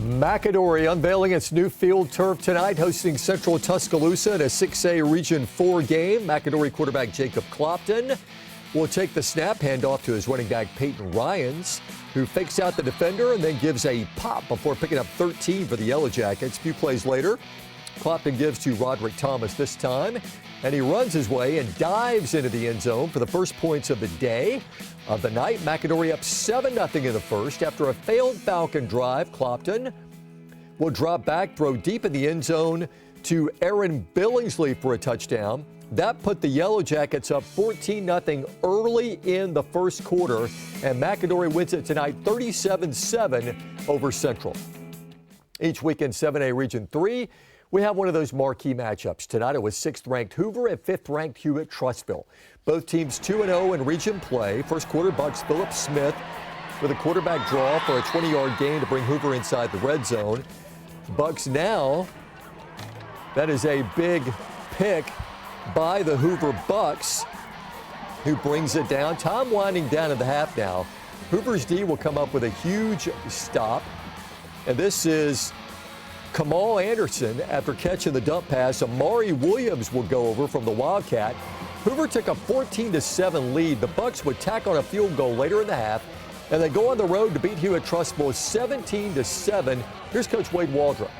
McAdory unveiling its new field turf tonight, hosting Central Tuscaloosa in a 6A Region 4 game. McAdory quarterback Jacob Clopton will take the snap, hand off to his running back Peyton Ryans, who fakes out the defender and then gives a pop before picking up 13 for the Yellow Jackets. A few plays later, Clopton gives to Roderick Thomas this time, and he runs his way and dives into the end zone for the first points of the day. Of the night, McAdory up 7-0 in the first. After a failed Falcon drive, Clopton will drop back, throw deep in the end zone to Aaron Billingsley for a touchdown. That put the Yellow Jackets up 14-0 early in the first quarter, and McAdory wins it tonight 37-7 over Central. Each week in 7A Region 3, we have one of those marquee matchups. Tonight it was 6th-ranked Hoover and 5th-ranked Hewitt-Trussville. Both teams 2-0 in region play. First quarter, Bucks Philip Smith with a quarterback draw for a 20-yard gain to bring Hoover inside the red zone. Bucks now, that is a big pick by the Hoover Bucks, who brings it down. Time winding down in the half now. Hoover's D will come up with a huge stop. And this is Kamal Anderson after catching the dump pass. Amari Williams will go over from the Wildcat. Hoover took a 14-7 lead. The Bucks would tack on a field goal later in the half, and they go on the road to beat Hewitt-Trussville 17-7. Here's Coach Wade Waldrop.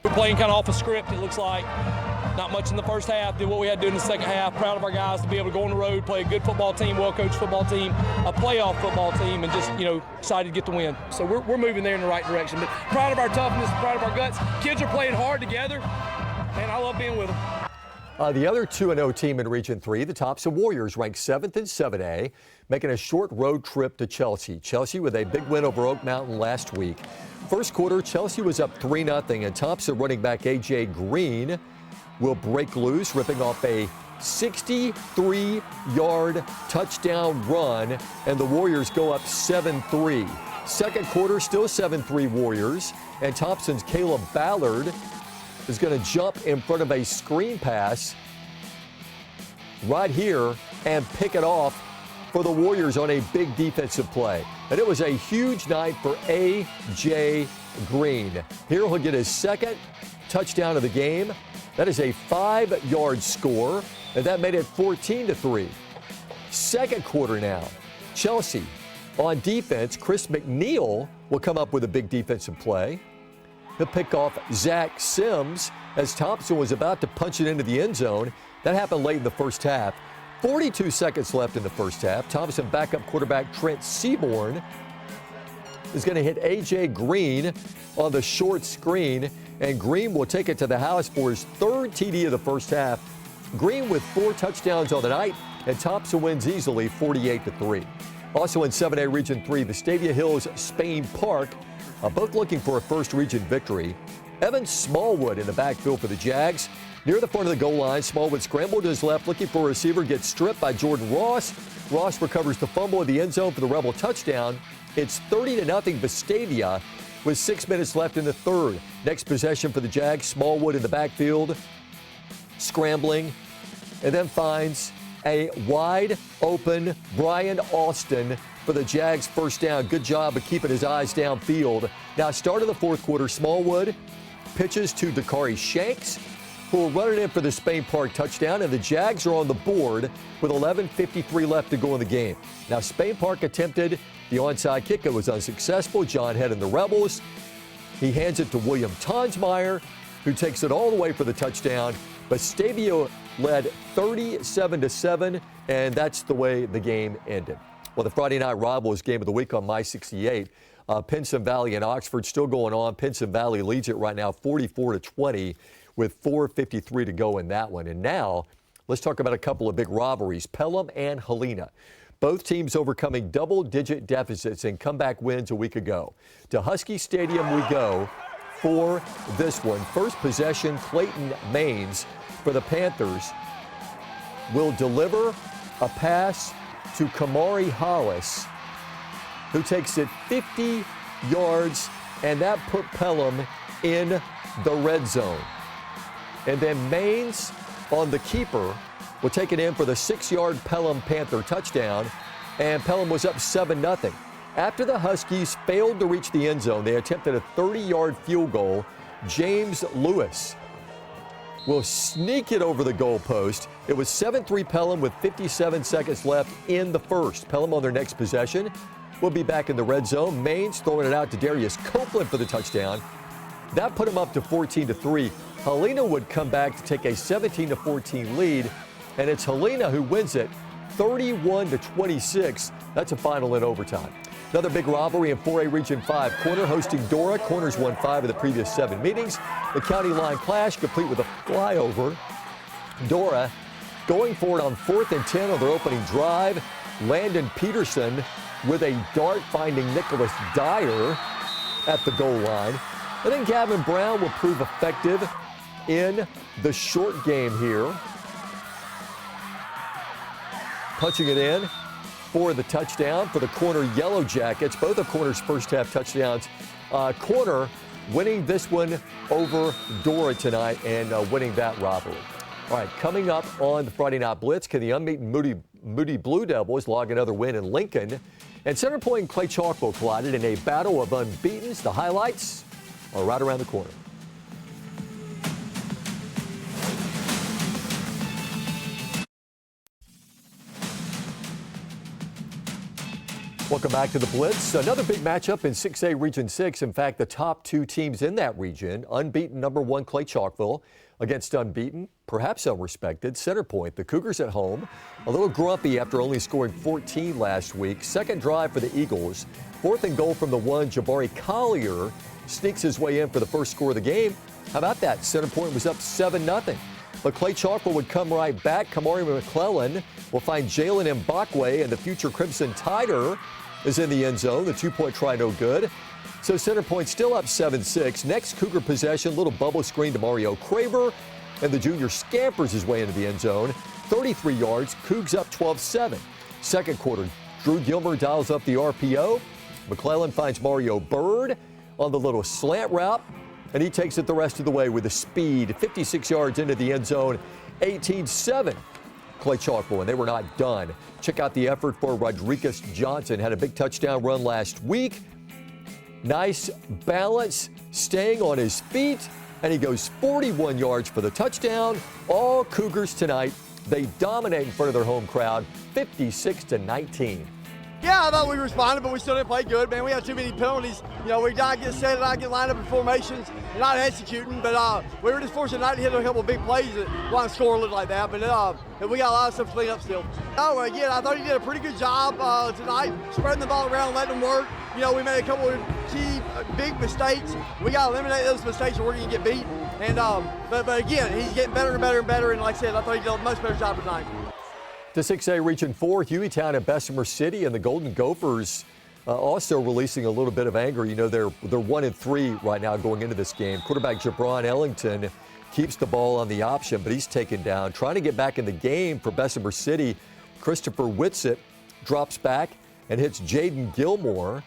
We're playing kind of off a script, it looks like. Not much in the first half, did what we had to do in the second half. Proud of our guys to be able to go on the road, play a good football team, well-coached football team, a playoff football team, and just, excited to get the win. So we're moving there in the right direction. But proud of our toughness, proud of our guts. Kids are playing hard together, and I love being with them. The other 2-0 team in Region 3, the Thompson Warriors, ranked 7th in 7A, making a short road trip to Chelsea. Chelsea with a big win over Oak Mountain last week. First quarter, Chelsea was up 3-0, and Thompson running back A.J. Green will break loose, ripping off a 63-yard touchdown run, and the Warriors go up 7-3. Second quarter, still 7-3 Warriors, and Thompson's Caleb Ballard is going to jump in front of a screen pass right here and pick it off for the Warriors on a big defensive play. And it was a huge night for A.J. Green. Here he'll get his second touchdown of the game. That is a 5-yard score, and that made it 14-3. Second quarter now. Chelsea on defense. Chris McNeil will come up with a big defensive play. He'll pick off Zach Sims as Thompson was about to punch it into the end zone. That happened late in the first half. 42 seconds left in the first half. Thompson backup quarterback Trent Seaborn is going to hit A.J. Green on the short screen, and Green will take it to the house for his third TD of the first half. Green with 4 touchdowns on the night, and Thompson wins easily 48-3. Also in 7A Region 3, the Stavia Hills Spain Park, both looking for a first region victory. Evan Smallwood in the backfield for the Jags. Near the front of the goal line, Smallwood scrambled to his left, looking for a receiver, gets stripped by Jordan Ross. Ross recovers the fumble in the end zone for the Rebel touchdown. It's 30-0 Vestavia with 6 minutes left in the third. Next possession for the Jags, Smallwood in the backfield, scrambling, and then finds a wide open Brian Austin for the Jags first down. Good job of keeping his eyes downfield. Now, start of the fourth quarter, Smallwood pitches to Dakari Shanks, who will run it in for the Spain Park touchdown, and the Jags are on the board with 11:53 left to go in the game. Now, Spain Park attempted the onside kick. It was unsuccessful. John Head and the Rebels. He hands it to William Tonsmeyer, who takes it all the way for the touchdown. But Stavia led 37-7, and that's the way the game ended. Well, the Friday Night Rivals game of the week on My 68, Pinson Valley and Oxford still going on. Pinson Valley leads it right now 44-20 with 4:53 to go in that one. And now let's talk about a couple of big rivalries, Pelham and Helena. Both teams overcoming double-digit deficits and comeback wins a week ago. To Husky Stadium we go for this one. First possession, Clayton Maines for the Panthers will deliver a pass to Kamari Hollis, who takes it 50 yards, and that put Pelham in the red zone. And then Maines on the keeper will take it in for the 6-yard Pelham Panther touchdown, and Pelham was up 7-0. After the Huskies failed to reach the end zone, they attempted a 30-yard field goal. James Lewis will sneak it over the goalpost. It was 7-3 Pelham with 57 seconds left in the first. Pelham on their next possession will be back in the red zone. Maines throwing it out to Darius Copeland for the touchdown. That put him up to 14-3. Helena would come back to take a 17-14 lead, and it's Helena who wins it 31-26. That's a final in overtime. Another big rivalry in 4A Region 5. Corner hosting Dora. Corners won 5 of the previous 7 meetings. The county line clash complete with a flyover. Dora going for it on 4th and 10 on their opening drive. Landon Peterson with a dart finding Nicholas Dyer at the goal line. And then Gavin Brown will prove effective in the short game here. Punching it in for the touchdown for the Corner Yellow Jackets. Both of Corner's first half touchdowns. Corner winning this one over Dora tonight and winning that rivalry. All right, coming up on the Friday Night Blitz, can the unbeaten Moody Blue Devils log another win in Lincoln? And Center Point and Clay Chalkville collided in a battle of unbeatens. The highlights are right around the corner. Welcome back to the Blitz. Another big matchup in 6A Region 6. In fact, the top 2 teams in that region, unbeaten number 1 Clay Chalkville against unbeaten, perhaps unrespected, Center Point. The Cougars at home, a little grumpy after only scoring 14 last week. Second drive for the Eagles. 4th and goal from the 1. Jabari Collier sneaks his way in for the first score of the game. How about that? Center Point was up 7-0. But Clay Chalkville would come right back. Kamari McClellan will find Jalen Mbakwe, and the future Crimson Tider is in the end zone. The 2-point try no good. So Center Point still up 7-6. Next Cougar possession, little bubble screen to Mario Craver, and the junior scampers his way into the end zone. 33 yards, Cougs up 12-7. Second quarter, Drew Gilmer dials up the RPO. McClellan finds Mario Bird on the little slant route, and he takes it the rest of the way with the speed. 56 yards into the end zone, 18-7. Clay Chalkville, and they were not done. Check out the effort for Rodriguez Johnson. Had a big touchdown run last week. Nice balance, staying on his feet, and he goes 41 yards for the touchdown. All Cougars tonight. They dominate in front of their home crowd, 56-19. Yeah, I thought we responded, but we still didn't play good, man. We had too many penalties. You know, we not get set, not get lined up in formations, not executing. But we were just fortunate not to hit a couple of big plays that want to score a little like that. But we got a lot of stuff to clean up still. Oh, again, I thought he did a pretty good job tonight, spreading the ball around, letting them work. You know, we made a couple of key big mistakes. We got to eliminate those mistakes or we're going to get beat. And but again, he's getting better and better and better. And like I said, I thought he did a much better job tonight. To 6A Region 4, Hueytown and Bessemer City, and the Golden Gophers also releasing a little bit of anger. You know, they're 1-3 right now going into this game. Quarterback Jabron Ellington keeps the ball on the option, but he's taken down. Trying to get back in the game for Bessemer City, Christopher Whitsitt drops back and hits Jaden Gilmore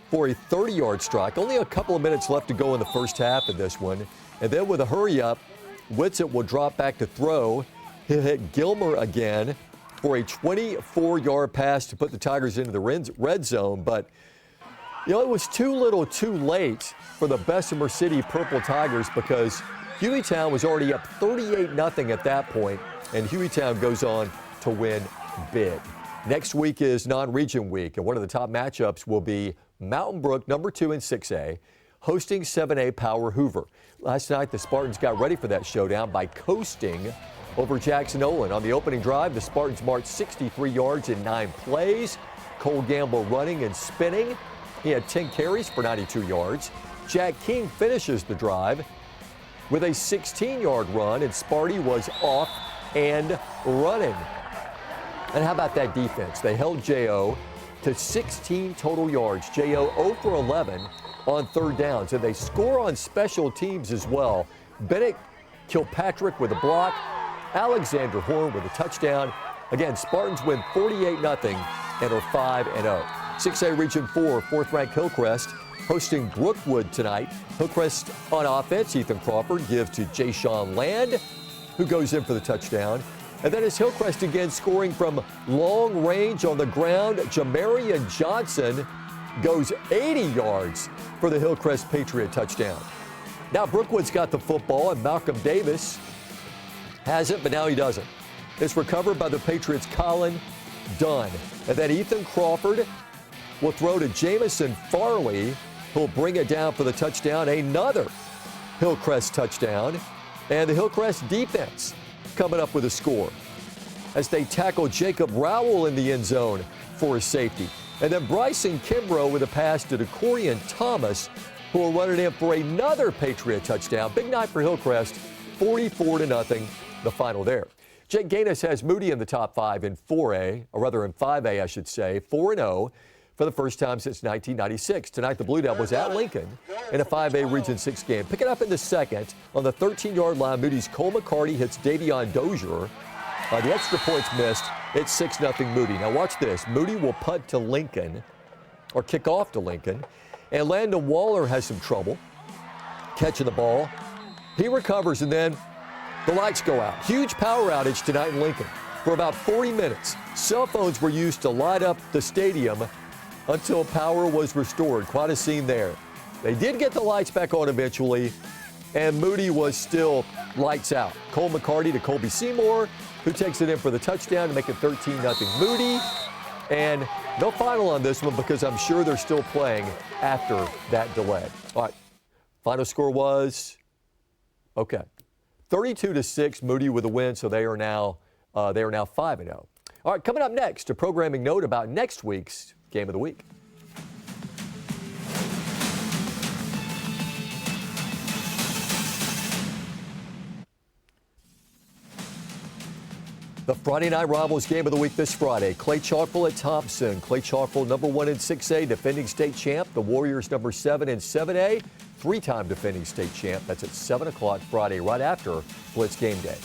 for a 30-yard strike. Only a couple of minutes left to go in the first half of this one. And then with a hurry-up, Whitsitt will drop back to throw. He'll hit Gilmore again for a 24-yard pass to put the Tigers into the red zone. But, you know, it was too little too late for the Bessemer City Purple Tigers because Hueytown was already up 38-0 at that point, and Hueytown goes on to win big. Next week is non-region week, and one of the top matchups will be Mountain Brook, number 2 in 6A, hosting 7A Power Hoover. Last night, the Spartans got ready for that showdown by coasting over Jackson Olin. On the opening drive, the Spartans marched 63 yards in 9 plays. Cole Gamble running and spinning. He had 10 carries for 92 yards. Jack King finishes the drive with a 16-yard run, and Sparty was off and running. And how about that defense? They held J.O. to 16 total yards. J.O. 0 for 11 on third downs, and they score on special teams as well. Bennett Kilpatrick with a block. Alexander Horn with a touchdown. Again, Spartans win 48-0 and are 5-0. 6A Region 4, 4th-ranked Hillcrest hosting Brookwood tonight. Hillcrest on offense, Ethan Crawford gives to Jay-Sean Land, who goes in for the touchdown. And then it's Hillcrest again scoring from long range on the ground. Jamarian Johnson goes 80 yards for the Hillcrest Patriot touchdown. Now Brookwood's got the football, and Malcolm Davis has it, but now he doesn't. It's recovered by the Patriots' Colin Dunn. And then Ethan Crawford will throw to Jamison Farley, who'll bring it down for the touchdown. Another Hillcrest touchdown. And the Hillcrest defense coming up with a score as they tackle Jacob Rowell in the end zone for a safety. And then Bryson Kimbrough with a pass to DeCorian Thomas, who will run it in for another Patriot touchdown. Big night for Hillcrest, 44-0, the final there. Jake Gaines has Moody in the top 5 in 4A, or rather in 5A, I should say, 4-0 for the first time since 1996. Tonight, the Blue Devils at Lincoln in a 5A Region 6 game. Pick it up in the second. On the 13-yard line, Moody's Cole McCarty hits Davion Dozier. The extra points missed. It's 6-0 Moody. Now watch this. Moody will punt to Lincoln, or kick off to Lincoln. And Landon Waller has some trouble catching the ball. He recovers, and then the lights go out. Huge power outage tonight in Lincoln. For about 40 minutes, cell phones were used to light up the stadium until power was restored. Quite a scene there. They did get the lights back on eventually, and Moody was still lights out. Cole McCarty to Colby Seymour, who takes it in for the touchdown to make it 13-0 Moody. And no final on this one because I'm sure they're still playing after that delay. All right, final score was, okay, 32-6, Moody with a win, so they are now 5-0. All right, coming up next, a programming note about next week's Game of the Week. The Friday Night Rivals Game of the Week this Friday. Clay Chalkville at Thompson. Clay Chalkville, number 1 in 6A, defending state champ. The Warriors, number 7 in 7A, 3-time defending state champ. That's at 7 o'clock Friday, right after Blitz game day.